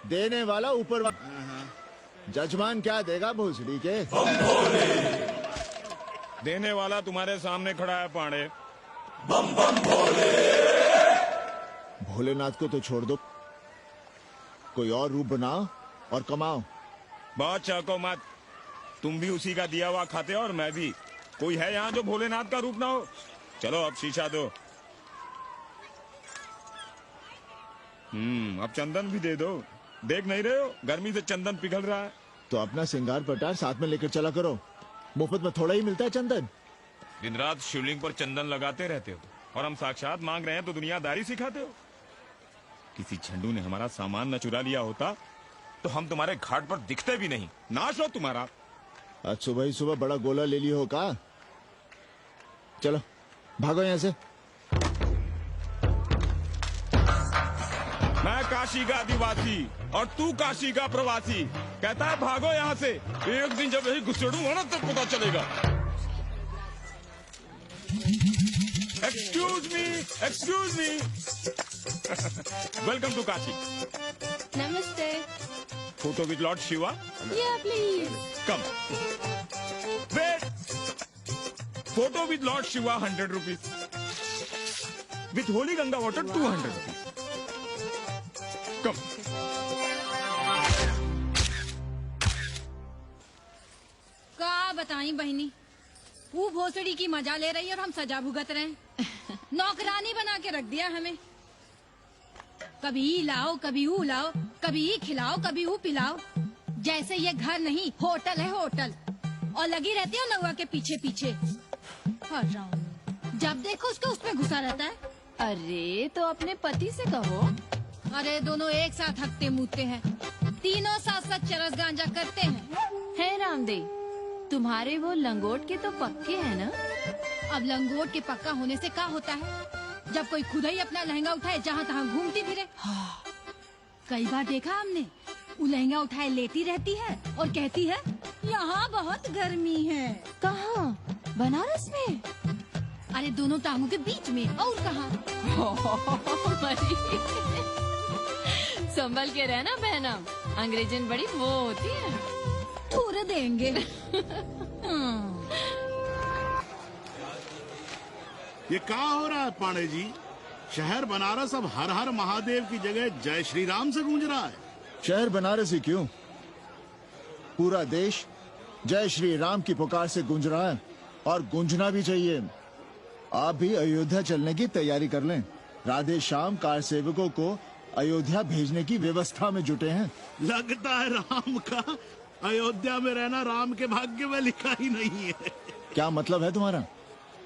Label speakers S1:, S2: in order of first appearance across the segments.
S1: देने वाला ऊपर जजमान क्या देगा भोसड़ी के?
S2: देने वाला तुम्हारे सामने खड़ा है पांडे।
S3: बम बम भोले।
S1: भोलेनाथ को तो छोड़ दो, कोई और रूप बनाओ और कमाओ।
S2: बहुत चाको मत, तुम भी उसी का दिया हुआ खाते हो और मैं भी। कोई है यहाँ जो भोलेनाथ का रूप ना हो? चलो अब शीशा दो। अब चंदन भी दे दो। देख नहीं रहे हो गर्मी से चंदन पिघल रहा है।
S1: तो अपना सिंगार पटार साथ में लेकर चला करो, मुफ्त में थोड़ा ही मिलता है चंदन।
S2: दिन रात शिवलिंग पर चंदन लगाते रहते हो और हम साक्षात मांग रहे हैं तो दुनियादारी सिखाते हो। किसी झंडू ने हमारा सामान न चुरा लिया होता तो हम तुम्हारे घाट पर दिखते भी नहीं। नाश हो तुम्हारा।
S1: आज सुबह ही सुबह बड़ा गोला ले लियो हो का? चलो भागो यहाँ से।
S2: मैं काशी का आदिवासी और तू काशी का प्रवासी। कहता है भागो यहाँ से। एक दिन जब यही घुसड़ूंगा ना तब पता चलेगा। Excuse me welcome to Kashi.
S4: नमस्ते।
S2: Photo with lord Shiva.
S4: Yeah please.
S2: Come wait. Photo with lord Shiva 100 rupees. With holy Ganga water 200 rupees. Come.
S4: का बताई बहनी, वो भोसड़ी की मजा ले रही है और हम सजा भुगत रहे हैं। नौकरानी बना के रख दिया हमें। कभी ई लाओ, कभी ऊ लाओ, कभी ई खिलाओ, कभी ऊ पिलाओ। जैसे ये घर नहीं होटल है होटल। और लगी रहती है नौवा के पीछे पीछे। जब देखो उसको उसमें घुसा रहता है।
S5: अरे तो अपने पति से कहो।
S4: अरे दोनों एक साथ हकते मुँहते हैं, तीनों साथ साथ चरस गांजा करते हैं।
S5: है रामदेव, तुम्हारे वो लंगोट के तो पक्के हैं ना?
S4: अब लंगोट के पक्का होने से क्या होता है? जब कोई खुद ही अपना लहंगा उठाए जहाँ तहाँ घूमती फिरे। कई बार देखा हमने, वो लहंगा उठाए लेटी रहती है और कहती है यहाँ बहुत गर्मी है।
S5: कहाँ? बनारस में?
S4: अरे दोनों टांगों के बीच में। और कहाँ?
S5: संभल के रहना बहना, अंग्रेजन बड़ी वो होती है।
S4: थोड़े देंगे।
S6: ये क्या हो रहा है पांडे जी? शहर बनारस अब हर हर महादेव की जगह जय श्री राम से गूंज रहा है।
S1: शहर बनारस ही क्यों, पूरा देश जय श्री राम की पुकार से गूंज रहा है और गूंजना भी चाहिए। आप भी अयोध्या चलने की तैयारी कर लें। राधे श्याम कार सेवकों को अयोध्या भेजने की व्यवस्था में जुटे हैं।
S6: लगता है राम का अयोध्या में रहना राम के भाग्य में लिखा ही नहीं है।
S1: क्या मतलब है तुम्हारा?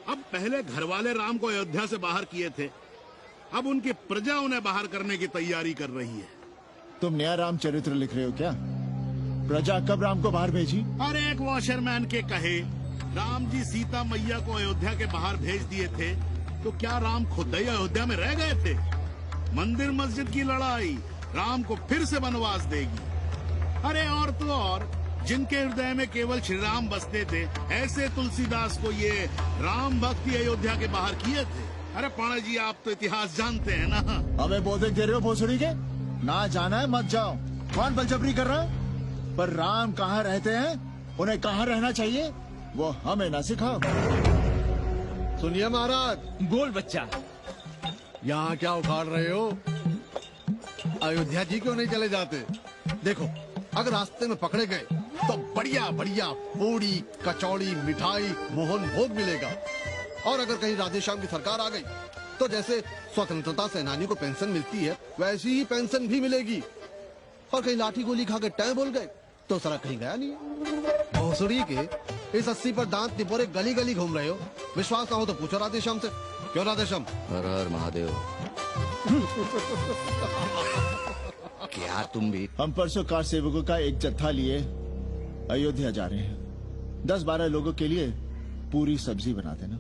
S6: अब पहले घर वाले राम को अयोध्या से बाहर किए थे, अब उनकी प्रजा उन्हें बाहर करने की तैयारी कर रही है।
S1: तुम नया राम चरित्र लिख रहे हो क्या? प्रजा कब राम को बाहर भेजी?
S6: और एक वॉशरमैन के कहे राम जी सीता मैया को अयोध्या के बाहर भेज दिए थे, तो क्या राम खुद ही अयोध्या में रह गए थे? मंदिर मस्जिद की लड़ाई राम को फिर से वनवास देगी। अरे और तो और, जिनके हृदय में केवल श्री राम बसते थे, ऐसे तुलसीदास को ये राम भक्ति अयोध्या के बाहर किए थे। अरे पांडे जी, आप तो इतिहास जानते हैं ना।
S1: हमें बोधक दे रहे हो भोसड़ी के? ना जाना है मत जाओ। कौन बलजबरी कर रहा है? पर राम कहाँ रहते हैं, उन्हें कहाँ रहना चाहिए, वो हमें ना सिखाओ।
S7: सुनिए महाराज।
S8: बोल बच्चा।
S7: यहाँ क्या उखाड़ रहे हो? अयोध्या जी क्यों नहीं चले जाते? देखो, अगर रास्ते में पकड़े गए तो बढ़िया बढ़िया पूड़ी कचौड़ी मिठाई मोहन भोग मिलेगा। और अगर कहीं राधे श्याम की सरकार आ गई तो जैसे स्वतंत्रता सेनानी को पेंशन मिलती है वैसी ही पेंशन भी मिलेगी। और कहीं लाठी गोली खा के टै बोल गए तो सारा कहीं गया नहीं। भोसड़ी के इस 80 पर दांत टिपोरे गली गली घूम रहे हो। विश्वास ना हो तो पूछो राधे श्याम से। क्यों राधे श्याम?
S9: हर हर महादेव। क्या तुम भी?
S1: हम परसों कार सेवकों का एक जत्था लिए अयोध्या जा रहे हैं। 10-12 लोगों के लिए पूरी सब्जी बना देना।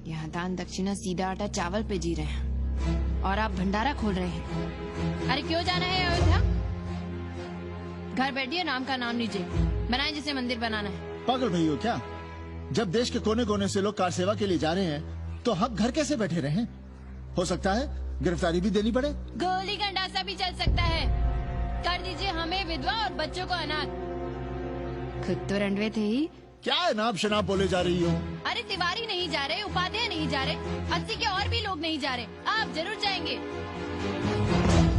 S5: यहाँ दान दक्षिणा सीधा आटा चावल पे जी रहे हैं और आप भंडारा खोल रहे हैं। अरे क्यों जाना है अयोध्या? घर बैठिए, नाम का नाम लीजिए, बनाए जिसे मंदिर बनाना है।
S1: पागल भई हो क्या? जब देश के कोने कोने से लोग कार सेवा के लिए जा रहे हैं तो हम घर कैसे बैठे रहें? हो सकता है गिरफ्तारी भी देनी पड़े।
S5: गोली गंडासा भी चल सकता है। कर दीजिए हमें विधवा और बच्चों को अनाथ। खुद तो रंडवे थे ही।
S1: क्या नाप शनाप बोले जा रही हो?
S5: अरे तिवारी नहीं जा रहे, उपाध्याय नहीं जा रहे, 80 के और भी लोग नहीं जा रहे। आप जरूर जाएंगे।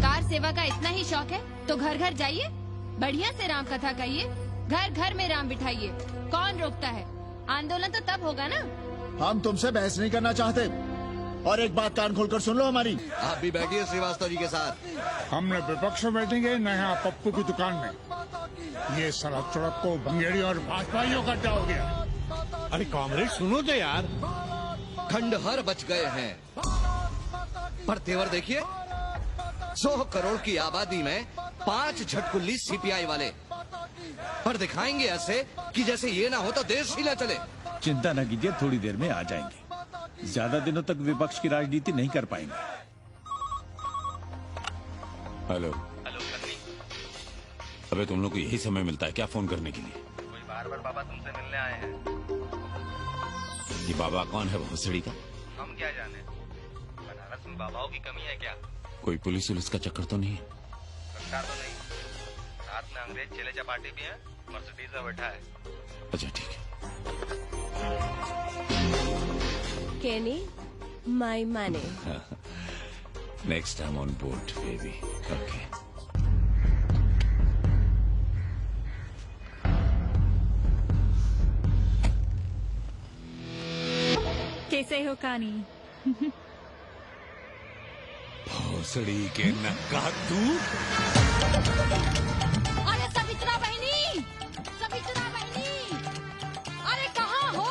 S5: कार सेवा का इतना ही शौक है तो घर घर जाइए, बढ़िया से राम कथा कहिए, घर घर में राम बिठाइए। कौन रोकता है? आंदोलन तो तब होगा ना।
S1: हम तुमसे बहस नहीं करना चाहते। और एक बात कान खोलकर सुन लो हमारी।
S9: आप भी बैठिए श्रीवास्तव जी के साथ।
S8: हम न विपक्ष में बैठेंगे न यहाँ पप्पू की दुकान में। ये सारा चुड़क को भंगेड़ी और भाजपाइयों का क्या हो गया?
S7: अरे कॉमरेड सुनो तो यार।
S9: खंडहर बच गए हैं, पर तेवर देखिए, 100 करोड़ की आबादी में 5 झटकुल्ली सीपीआई वाले, पर दिखाएंगे ऐसे कि जैसे ये ना हो तो देश ही ना चले।
S10: चिंता न कीजिए, थोड़ी देर में आ जाएंगे। ज्यादा दिनों तक विपक्ष की राजनीति नहीं कर पाएंगे।
S3: हेलो कन्नी। अबे तुम लोग को यही समय मिलता है क्या फोन करने के लिए?
S11: कोई बार बाबा तुमसे मिलने आए हैं।
S3: ये बाबा कौन है भोसड़ी का?
S11: हम क्या जाने, बनारस में बाबाओं की कमी है क्या?
S3: कोई पुलिस उलिस का चक्कर तो नहीं है?
S11: लगता तो नहीं। साथ में अंग्रेज चेले चपाटी भी है, मर्सिडीज में बैठा है।
S3: अच्छा ठीक है।
S12: Kenny, my money.
S3: Next time on board, baby. Okay.
S12: कैसे हो कानी?
S3: भोसड़ी के नक्का तू।
S4: अरे सवित्रा बहनी, सवित्रा बहनी, अरे कहाँ हो?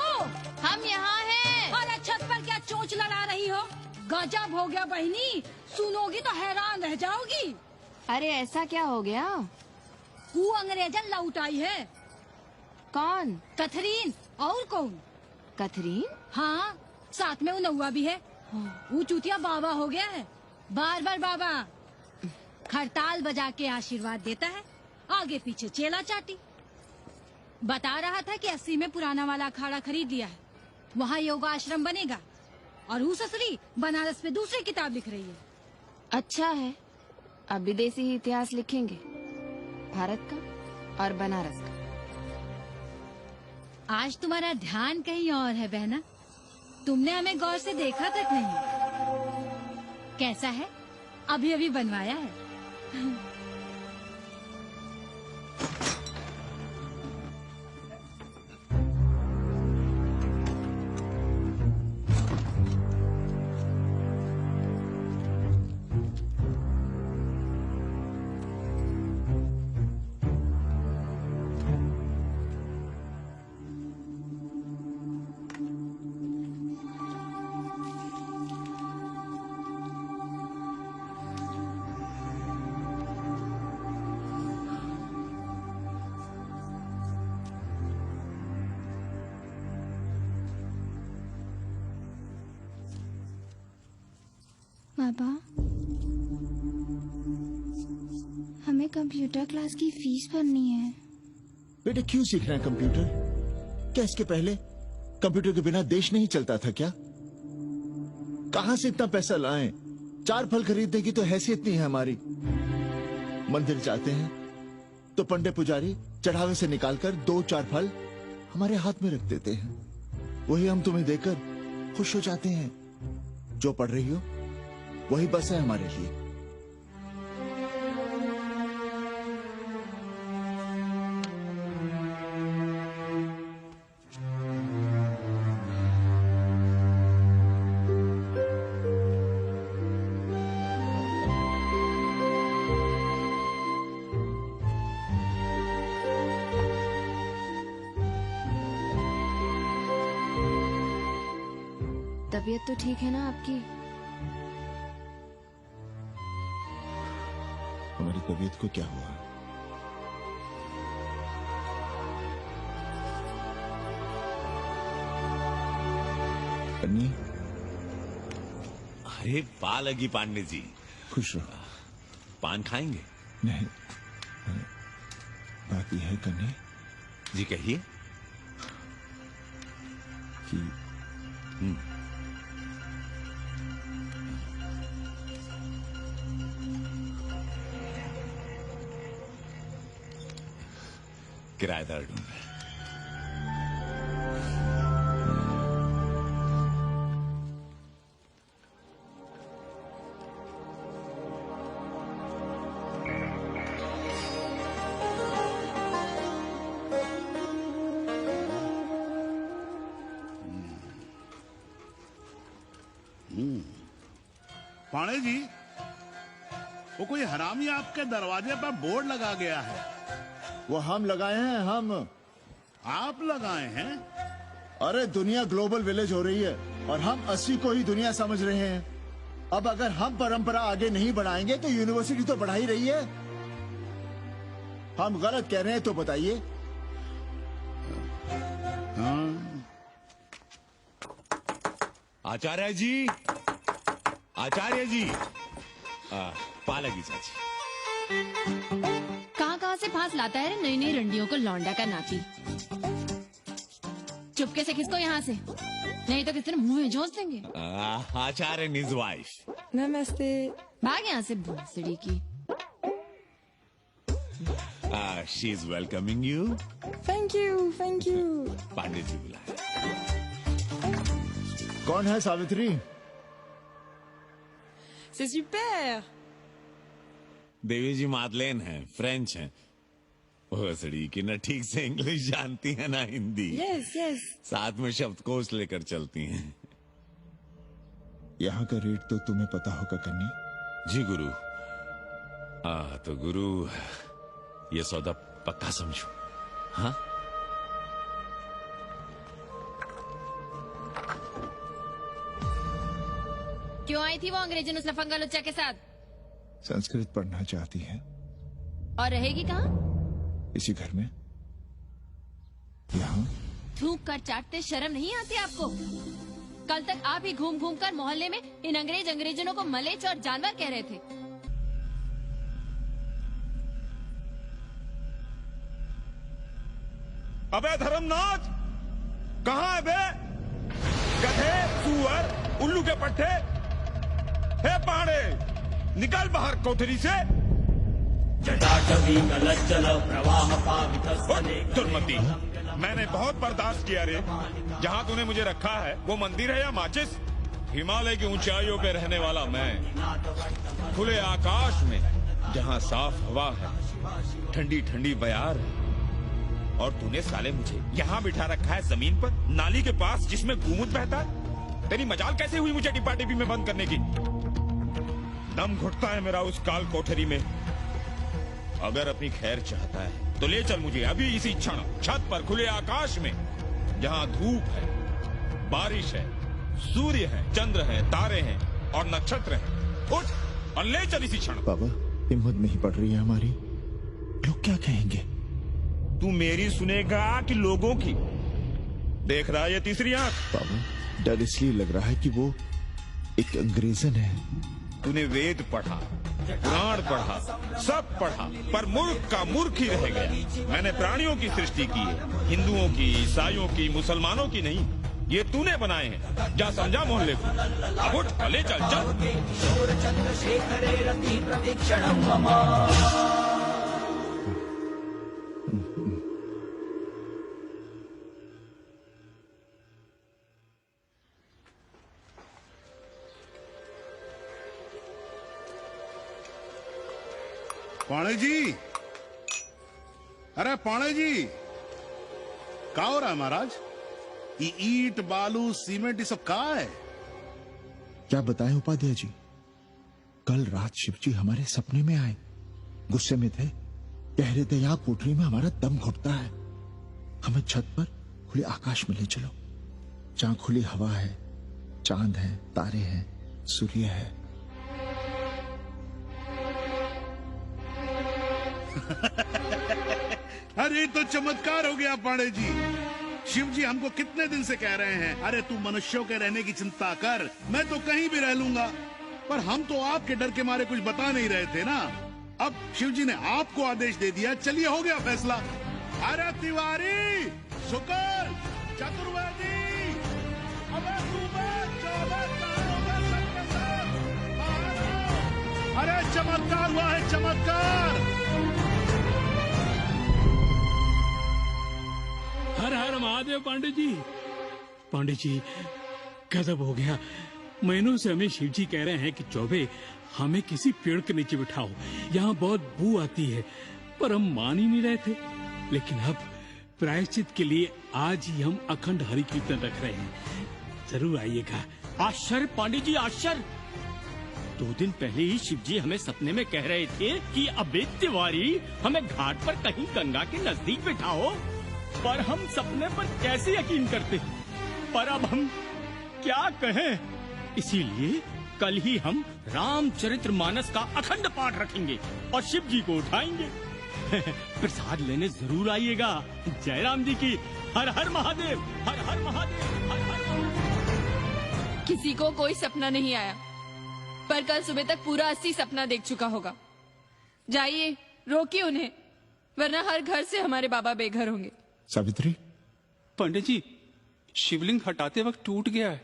S5: हम यहाँ हैं।
S4: अरे छत पर क्या चोंच लड़ा रही हो? गजब हो गया बहनी, सुनोगी तो हैरान रह जाओगी।
S5: अरे ऐसा क्या हो गया?
S4: वो अंग्रेजन लौट आई है।
S5: कौन?
S4: कथरीन। और कौन?
S5: कथरीन?
S4: हाँ, साथ में वो नौवा भी है। वो चूतिया बाबा हो गया है। बार बार बाबा खड़ताल बजा के आशीर्वाद देता है, आगे पीछे चेला चाटी। बता रहा था कि 80 में पुराना वाला अखाड़ा खरीद लिया है, वहाँ योगा आश्रम बनेगा। और वो ससुरी बनारस में दूसरी किताब लिख रही है।
S5: अच्छा है, अब विदेशी ही इतिहास लिखेंगे, भारत का और बनारस का।
S4: आज तुम्हारा ध्यान कहीं और है बहना, तुमने हमें गौर से देखा तक नहीं। कैसा है? अभी अभी बनवाया है।
S12: बाबा, हमें कंप्यूटर क्लास की फीस भरनी है।
S1: बेटे क्यों सीखना है कंप्यूटर? क्या इसके पहले कंप्यूटर के बिना देश नहीं चलता था क्या? कहां से इतना पैसा लाएं? 4 फल खरीदने की तो हैसियत नहीं है हमारी। मंदिर जाते हैं तो पंडे पुजारी चढ़ावे से निकालकर 2-4 फल हमारे हाथ में रख देते हैं। वही हम तुम्हें देकर खुश हो जाते हैं। जो पढ़ रही हो वही बस है हमारे लिए।
S5: तबीयत तो ठीक है ना आपकी?
S1: हमारी तबीयत को क्या हुआ? कन्नी,
S3: अरे पा लगी पांडे जी।
S1: खुश रहो।
S3: पान खाएंगे?
S1: नहीं, बात यह है कन्नी
S3: जी, कहिए।
S1: कि
S3: किराएदार ढूंढ रहे हैं।
S6: पाणे जी, वो कोई हरामी आपके दरवाजे पर बोर्ड लगा गया है।
S1: वो हम लगाए हैं, हम।
S6: आप लगाए हैं?
S1: अरे दुनिया ग्लोबल विलेज हो रही है और हम 80 को ही दुनिया समझ रहे हैं। अब अगर हम परंपरा आगे नहीं बढ़ाएंगे तो यूनिवर्सिटी तो बढ़ा ही रही है। हम गलत कह रहे हैं तो बताइए।
S3: आचार्य जी, आचार्य जी, पालकी चाची।
S5: कहाँ से फांस लाता है नई नई रंडियों को लौंडा का नाती। चुपके से खिसको यहाँ से, नहीं तो किसी ने मुंह में जोश देंगे।
S3: आचार्य and his wife।
S5: नमस्ते। भाग यहाँ से भूसड़ी की।
S3: She is welcoming you।
S5: Thank you, thank you.
S3: Pandey ji बुलाए।
S1: कौन है सावित्री?
S5: C'est super।
S3: देवी जी मादलेन हैं, फ्रेंच हैं। भोसड़ी की न ठीक से इंग्लिश जानती है ना हिंदी।
S5: Yes yes.
S3: साथ में शब्दकोश लेकर चलती हैं।
S1: यहाँ का रेट तो तुम्हें पता होगा कन्या।
S3: जी गुरु। तो गुरु ये सौदा पक्का समझो। हाँ,
S5: क्यों आई थी वो अंग्रेजी नुस्खा लफंगा लुच्चा के साथ?
S1: संस्कृत पढ़ना चाहती है।
S5: और रहेगी कहाँ?
S1: इसी घर में, यहाँ।
S5: थूक कर चाटते शर्म नहीं आती आपको? कल तक आप ही घूम घूम कर मोहल्ले में इन अंग्रेजनों को मलेच और जानवर कह रहे थे।
S2: अबे धर्मनाथ, कहाँ है बे? गधे, सुअर, उल्लू के पट्टे। हे पाड़े, निकल बाहर कोठरी से। दुर्मति, मैंने बहुत बर्दाश्त किया रे। जहाँ तूने मुझे रखा है वो मंदिर है या माचिस? हिमालय की ऊंचाइयों पे रहने वाला मैं, खुले आकाश में जहाँ साफ हवा है, ठंडी ठंडी बयार है, और तूने साले मुझे यहाँ बिठा रखा है जमीन पर, नाली के पास जिसमें गूमूत बहता है। तेरी मजाल कैसे हुई मुझे डिब्बा डिब्बी में बंद करने की? दम घुटता है मेरा उस काल कोठरी में। अगर अपनी खैर चाहता है तो ले चल मुझे अभी इसी क्षण छत पर खुले आकाश में, जहाँ धूप है, बारिश है, सूर्य है, चंद्र है, तारे हैं और नक्षत्र हैं। उठ और ले चल इसी क्षण।
S1: बाबा, हिम्मत नहीं पड़ रही है हमारी। लोग क्या कहेंगे?
S2: तू मेरी सुनेगा कि लोगों की? देख रहा है ये तीसरी आंख?
S1: बाबा, डर इसलिए लग रहा है कि वो एक अंग्रेजन है।
S2: तूने वेद पढ़ा, पुराण पढ़ा, सब पढ़ा, पर मूर्ख का मूर्ख ही रह गया। मैंने प्राणियों की सृष्टि की है, हिंदुओं की, ईसाइयों की, मुसलमानों की नहीं। ये तूने बनाए हैं। जा समझा मोहल्ले को। अब उठ, ले चल चल।
S6: पाणे जी, अरे पाणे जी, क्या हो रहा है महाराज? ये ईट, बालू, सीमेंट, ये सब कहाँ है?
S1: क्या बताएं उपाध्याय जी, कल रात शिवजी हमारे सपने में आए। गुस्से में थे, कह रहे थे यहाँ कोठरी में हमारा दम घुटता है, हमें छत पर खुले आकाश में ले चलो, जहाँ खुली हवा है, चांद है, तारे हैं, सूर्य है।
S6: अरे तो चमत्कार हो गया पाणे जी। शिव जी हमको कितने दिन से कह रहे हैं, अरे तू मनुष्यों के रहने की चिंता कर, मैं तो कहीं भी रह लूंगा। पर हम तो आपके डर के मारे कुछ बता नहीं रहे थे ना। अब शिव जी ने आपको आदेश दे दिया, चलिए हो गया फैसला। अरे तिवारी, शुक्ल, चतुर्वेदी, अबे तू अरे चमत्कार हुआ है, चमत्कार।
S8: महादेव पांडे जी। पांडे जी गजब हो गया। महीनों से हमें शिव जी कह रहे हैं कि चौबे हमें किसी पेड़ के नीचे बिठाओ, यहाँ बहुत बू आती है, पर हम मान ही नहीं रहे थे। लेकिन अब प्रायश्चित के लिए आज ही हम अखंड हरि कीर्तन रख रहे हैं, जरूर आइएगा।
S13: आश्चर्य पांडे जी आश्चर्य। 2 दिन पहले ही शिव जी हमें सपने में कह रहे थे कि अबे तिवारी हमें घाट पर कहीं गंगा के नजदीक बिठाओ, पर हम सपने पर कैसे यकीन करते। पर अब हम क्या कहें, इसीलिए कल ही हम रामचरितमानस का अखंड पाठ रखेंगे और शिव जी को उठाएंगे। प्रसाद लेने जरूर आइएगा। जय राम जी की। हर हर महादेव, हर हर महादेव, हर हर महादेव।
S5: किसी को कोई सपना नहीं आया, पर कल सुबह तक पूरा 80 सपना देख चुका होगा। जाइए रोकिए उन्हें, वरना हर घर से हमारे बाबा बेघर होंगे।
S1: सावित्री,
S14: पंडित जी शिवलिंग हटाते वक्त टूट गया है।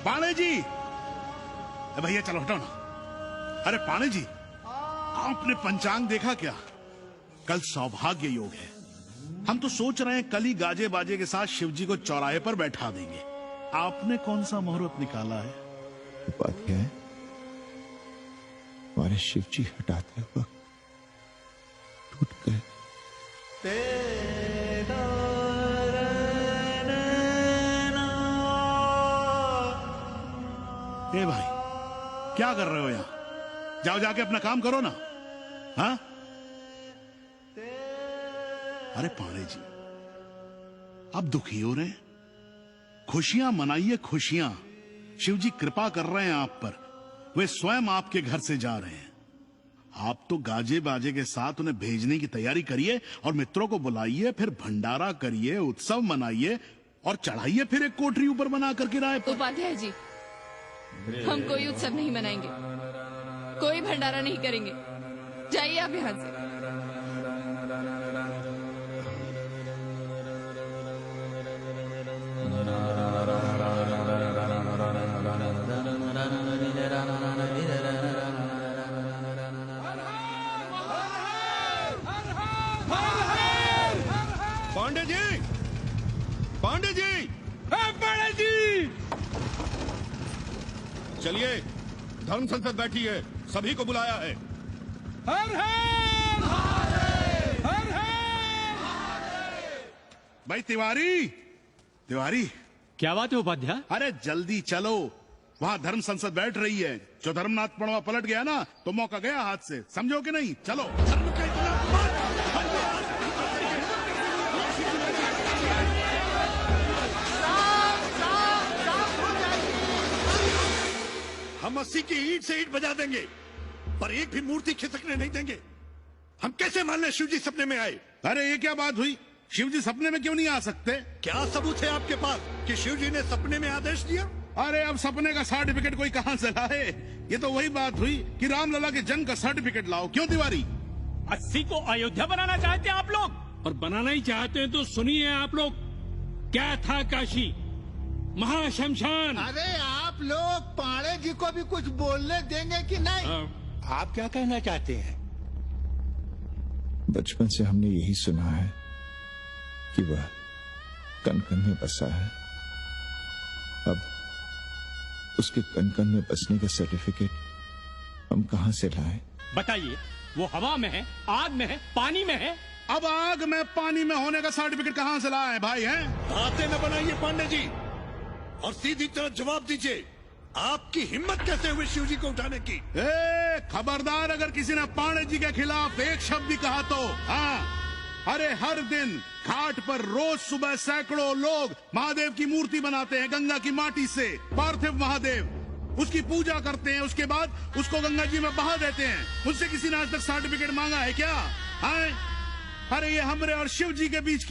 S6: पाणे जी, भैया चलो हटो ना। अरे पाणे जी, आपने पंचांग देखा क्या? कल सौभाग्य योग है। हम तो सोच रहे हैं कल ही गाजे बाजे के साथ शिव जी को चौराहे पर बैठा देंगे। आपने कौन सा मुहूर्त निकाला है?
S1: बात क्या है? हमारे शिव जी हटाते वक्त टूट गए।
S6: ए भाई, क्या कर रहे हो यहाँ? जाओ जाके अपना काम करो ना। हाँ? अरे पाणे जी, आप दुखी हो रहे हैं? खुशियां मनाइए, खुशियां। शिव जी कृपा कर रहे हैं आप पर। वे स्वयं आपके घर से जा रहे हैं। आप तो गाजे बाजे के साथ उन्हें भेजने की तैयारी करिए और मित्रों को बुलाइए, फिर भंडारा करिए, उत्सव मनाइए और चढ़ाइए फिर एक कोठरी ऊपर बना कर किराए पर।
S5: उपाध्याय जी, हम कोई उत्सव नहीं मनाएंगे, कोई भंडारा नहीं करेंगे। जाइए आप यहाँ से।
S9: पांडे जी, पांडे जी,
S8: पांडे जी,
S9: चलिए धर्म संसद बैठी है, सभी को बुलाया है।
S8: हर हर हर हर।
S6: भाई तिवारी, तिवारी,
S13: क्या बात है उपाध्याय?
S6: अरे जल्दी चलो, वहाँ धर्म संसद बैठ रही है। जो धर्मनाथ पड़वा पलट गया ना तो मौका गया हाथ से, समझो कि नहीं? चलो। धर्म का इतना
S9: हम 80 की ईंट से ईंट बजा देंगे, पर एक भी मूर्ति खिसकने नहीं देंगे। हम कैसे मान लें शिव जी सपने में आए?
S6: अरे ये क्या बात हुई? शिव जी सपने में क्यों नहीं आ सकते?
S9: क्या सबूत है आपके पास कि शिव जी ने सपने में आदेश दिया?
S6: अरे अब सपने का सर्टिफिकेट कोई कहाँ से लाए? ये तो वही बात हुई कि रामलला के जन्म का सर्टिफिकेट लाओ। क्यों तिवारी?
S13: 80 को अयोध्या बनाना चाहते हैं आप लोग?
S8: और बनाना ही चाहते हैं तो सुनिए आप लोग, क्या था काशी महाशमशान।
S15: अरे आप लोग पाणे जी को भी कुछ बोलने देंगे कि नहीं? आप क्या कहना चाहते हैं?
S1: बचपन से हमने यही सुना है कि वह कन कन में बसा है। अब उसके कन कन में बसने का सर्टिफिकेट हम कहां से लाएं?
S13: बताइए, वो हवा में है, आग में है, पानी में है?
S6: अब आग में पानी में होने का सर्टिफिकेट कहां से लाए भाई? हैं?
S9: बातें न बनाइए पांडे जी, और सीधी तरह जवाब दीजिए, आपकी हिम्मत कैसे हुई शिव जी को उठाने की?
S6: खबरदार, अगर किसी ने पाणे जी के खिलाफ एक शब्द भी कहा तो। हाँ, अरे हर दिन घाट पर रोज सुबह सैकड़ों लोग महादेव की मूर्ति बनाते हैं गंगा की माटी से, पार्थिव महादेव। उसकी पूजा करते हैं, उसके बाद उसको गंगा जी में बहा देते हैं। मुझसे किसी ने आज तक सर्टिफिकेट मांगा है क्या? अरे ये हमरे और शिव जी के बीच